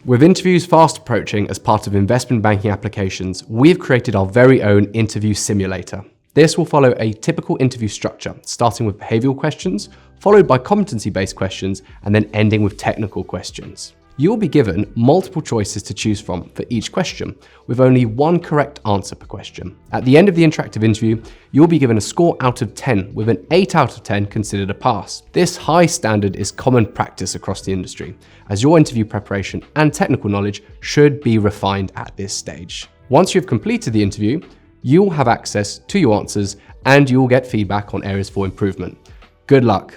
With interviews fast approaching as part of investment banking applications, we've created our very own interview simulator. This will follow a typical interview structure, starting with behavioural questions, followed by competency-based questions, and then ending with technical questions. You'll be given multiple choices to choose from for each question, with only one correct answer per question. At the end of the interactive interview, you'll be given a score out of 10, with an 8 out of 10 considered a pass. This high standard is common practice across the industry, as your interview preparation and technical knowledge should be refined at this stage. Once you've completed the interview, you'll have access to your answers and you'll get feedback on areas for improvement. Good luck.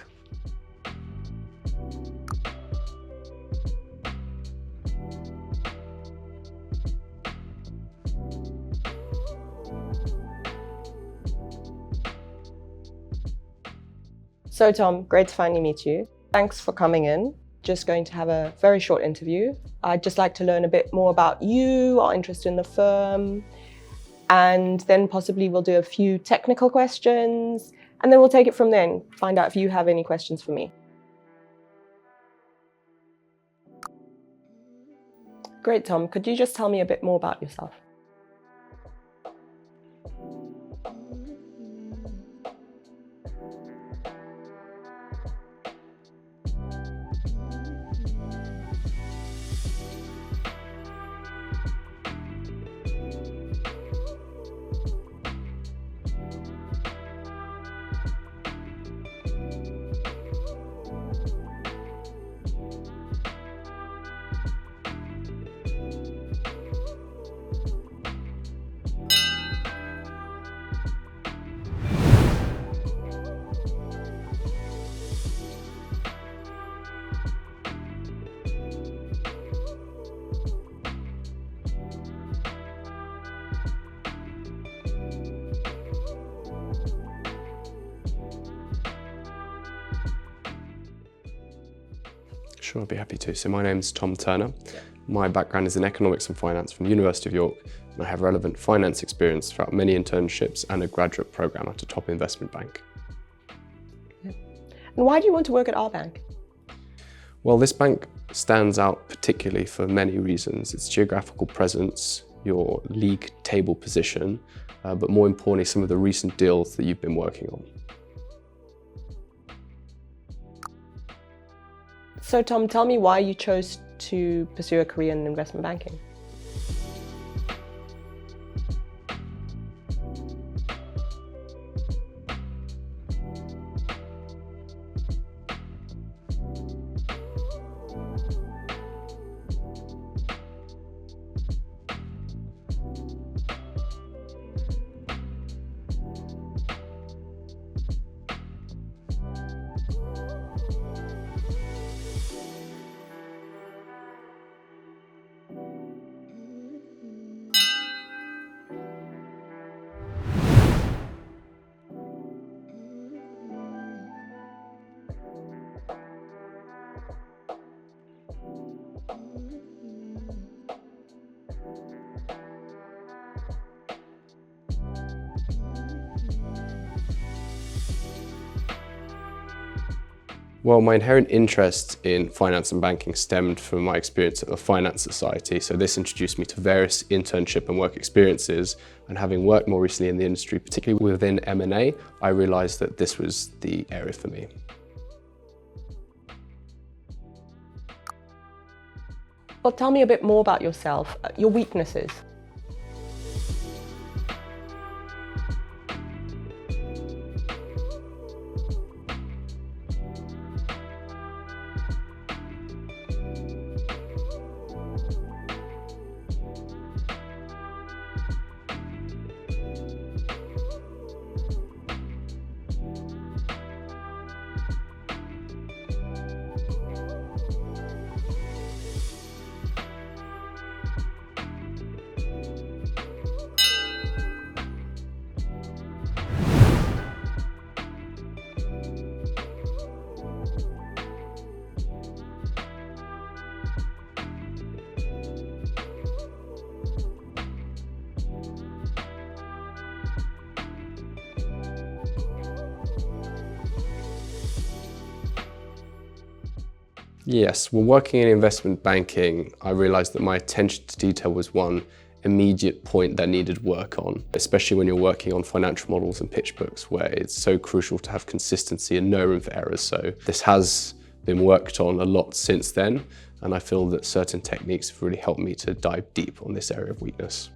So Tom, great to finally meet you. Thanks for coming in. Just going to have a very short interview. I'd just like to learn a bit more about you, our interest in the firm, and then possibly we'll do a few technical questions, and then we'll take it from there and find out if you have any questions for me. Great, Tom. Could you just tell me a bit more about yourself? Sure, I'd be happy to. So my name's Tom Turner. My background is in economics and finance from the University of York, and I have relevant finance experience throughout many internships and a graduate program at a top investment bank. Yeah. And why do you want to work at our bank? Well, this bank stands out particularly for many reasons. Its geographical presence, your league table position, but more importantly, some of the recent deals that you've been working on. So Tom, tell me why you chose to pursue a career in investment banking. Well, my inherent interest in finance and banking stemmed from my experience at the Finance Society. So this introduced me to various internship and work experiences. And having worked more recently in the industry, particularly within M&A, I realized that this was the area for me. Well, tell me a bit more about yourself, your weaknesses. Yes, well, working in investment banking, I realised that my attention to detail was one immediate point that needed work on, especially when you're working on financial models and pitch books, where it's so crucial to have consistency and no room for errors. So this has been worked on a lot since then, and I feel that certain techniques have really helped me to dive deep on this area of weakness.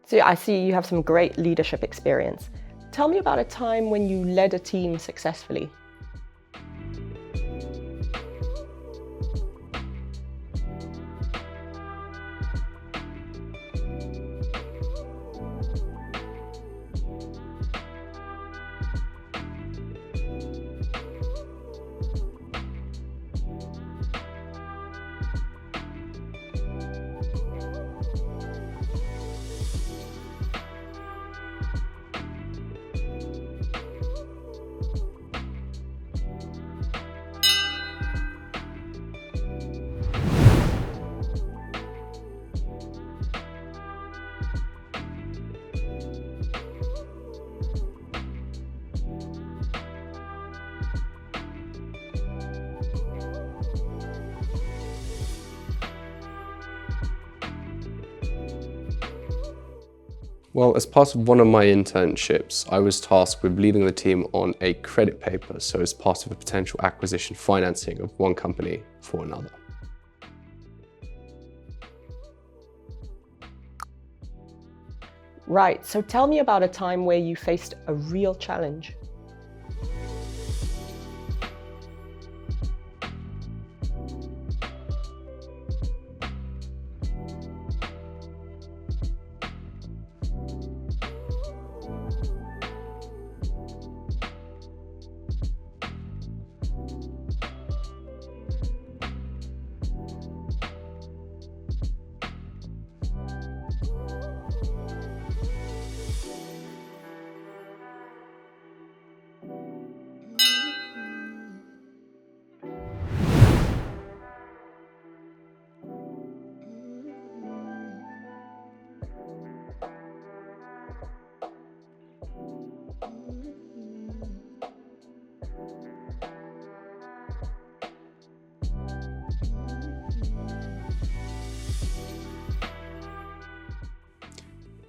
So I see you have some great leadership experience. Tell me about a time when you led a team successfully. Well, as part of one of my internships, I was tasked with leading the team on a credit paper, so as part of a potential acquisition financing of one company for another. Right, so tell me about a time where you faced a real challenge.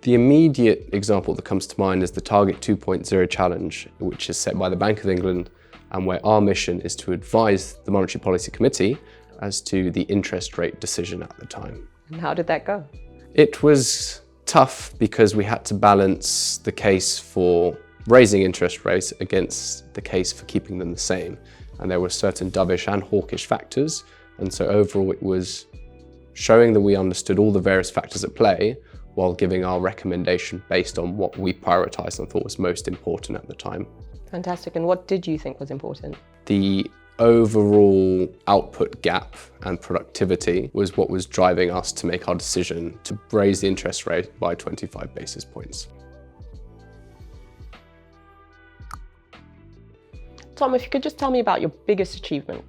The immediate example that comes to mind is the Target 2.0 challenge, which is set by the Bank of England and where our mission is to advise the Monetary Policy Committee as to the interest rate decision at the time. And how did that go? It was tough because we had to balance the case for raising interest rates against the case for keeping them the same. And there were certain dovish and hawkish factors. And so overall it was showing that we understood all the various factors at play while giving our recommendation based on what we prioritised and thought was most important at the time. Fantastic. And what did you think was important? The overall output gap and productivity was what was driving us to make our decision to raise the interest rate by 25 basis points. Tom, if you could just tell me about your biggest achievement.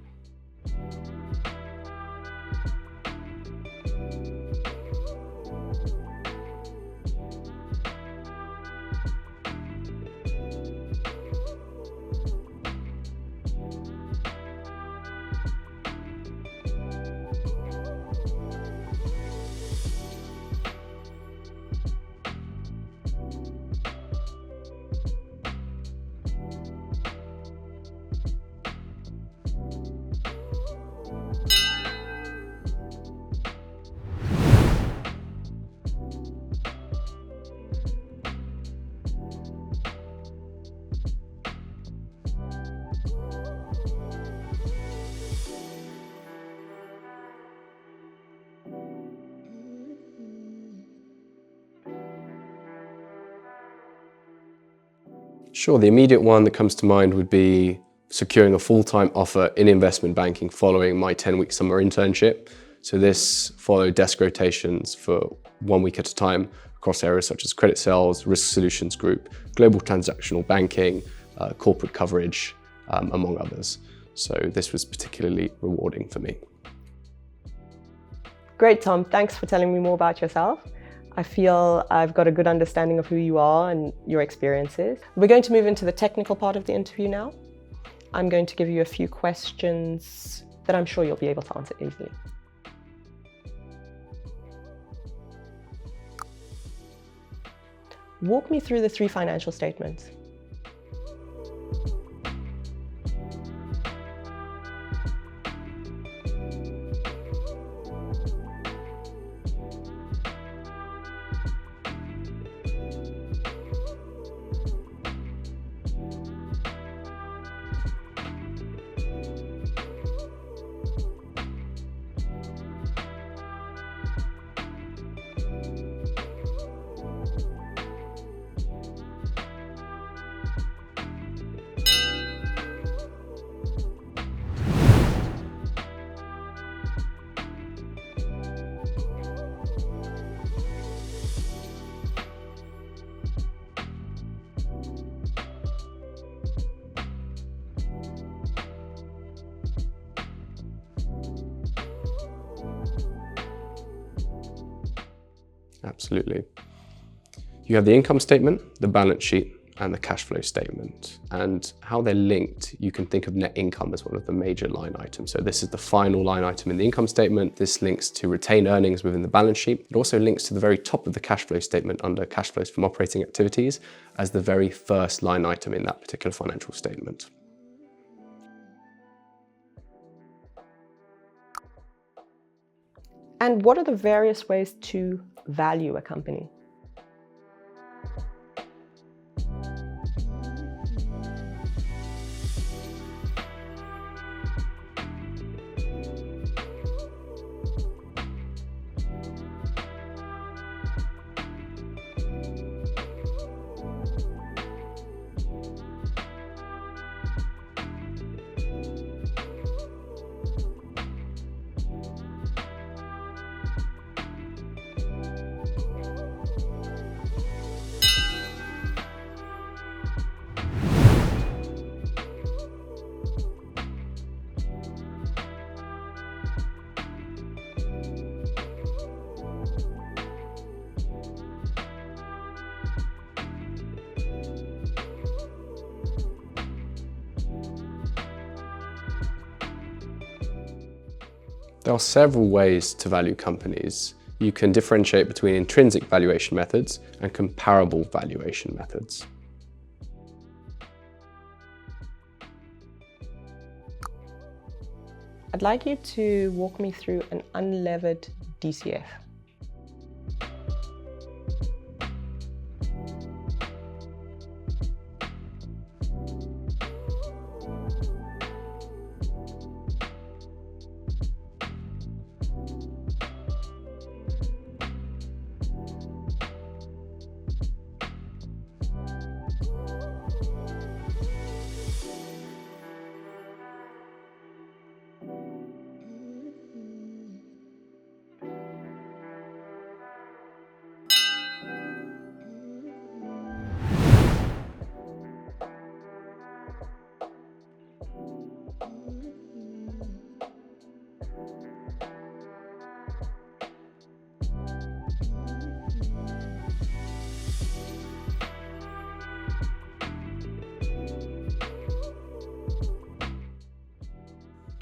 Sure, the immediate one that comes to mind would be securing a full-time offer in investment banking following my 10-week summer internship. So this followed desk rotations for 1 week at a time across areas such as credit sales, risk solutions group, global transactional banking, corporate coverage, among others. So this was particularly rewarding for me. Great, Tom. Thanks for telling me more about yourself. I feel I've got a good understanding of who you are and your experiences. We're going to move into the technical part of the interview now. I'm going to give you a few questions that I'm sure you'll be able to answer easily. Walk me through the 3 financial statements. Absolutely. You have the income statement, the balance sheet, and the cash flow statement. And how they're linked, you can think of net income as one of the major line items. So this is the final line item in the income statement. This links to retained earnings within the balance sheet. It also links to the very top of the cash flow statement under cash flows from operating activities as the very first line item in that particular financial statement. And what are the various ways to value a company? There are several ways to value companies. You can differentiate between intrinsic valuation methods and comparable valuation methods. I'd like you to walk me through an unlevered DCF.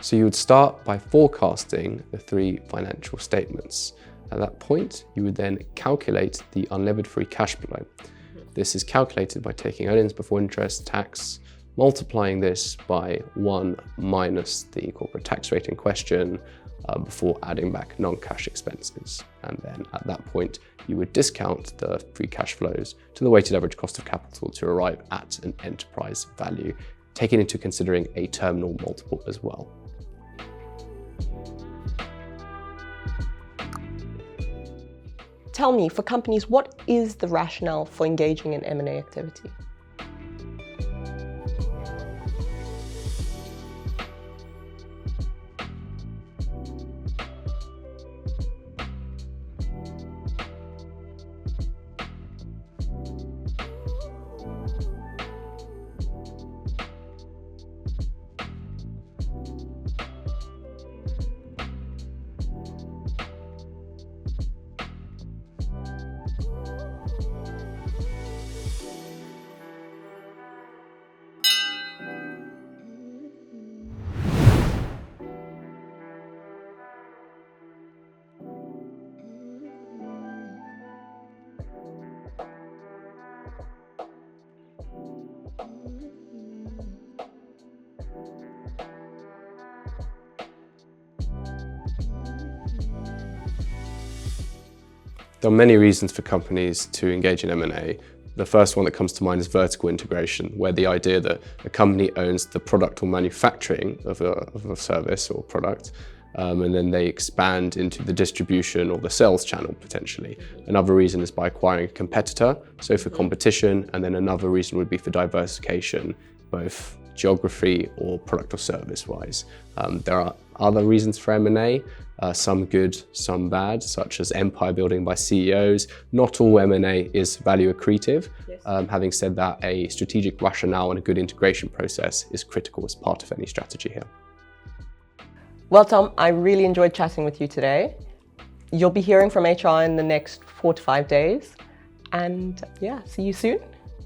So you would start by forecasting the 3 financial statements. At that point, you would then calculate the unlevered free cash flow. This is calculated by taking earnings before interest, tax, multiplying this by 1 minus the corporate tax rate in question before adding back non-cash expenses. And then at that point, you would discount the free cash flows to the weighted average cost of capital to arrive at an enterprise value, taking into considering a terminal multiple as well. Tell me, for companies, what is the rationale for engaging in M&A activity? There are many reasons for companies to engage in M&A. The first one that comes to mind is vertical integration, where the idea that a company owns the product or manufacturing of a service or product, and then they expand into the distribution or the sales channel potentially. Another reason is by acquiring a competitor, so for competition, and then another reason would be for diversification, both geography or product or service wise. There are other reasons for M&A, some good, some bad, such as empire building by CEOs. Not all M&A is value accretive. Yes. Having said that, a strategic rationale and a good integration process is critical as part of any strategy here. Well, Tom, I really enjoyed chatting with you today. You'll be hearing from HR in the next 4 to 5 days. And yeah, see you soon.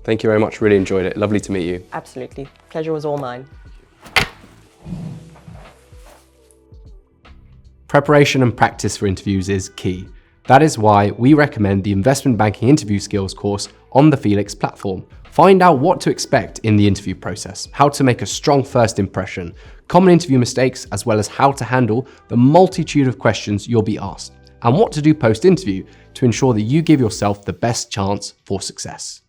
Thank you very much, really enjoyed it. Lovely to meet you. Absolutely. Pleasure was all mine. Preparation and practice for interviews is key. That is why we recommend the Investment Banking Interview Skills course on the Felix platform. Find out what to expect in the interview process, how to make a strong first impression, common interview mistakes, as well as how to handle the multitude of questions you'll be asked, and what to do post-interview to ensure that you give yourself the best chance for success.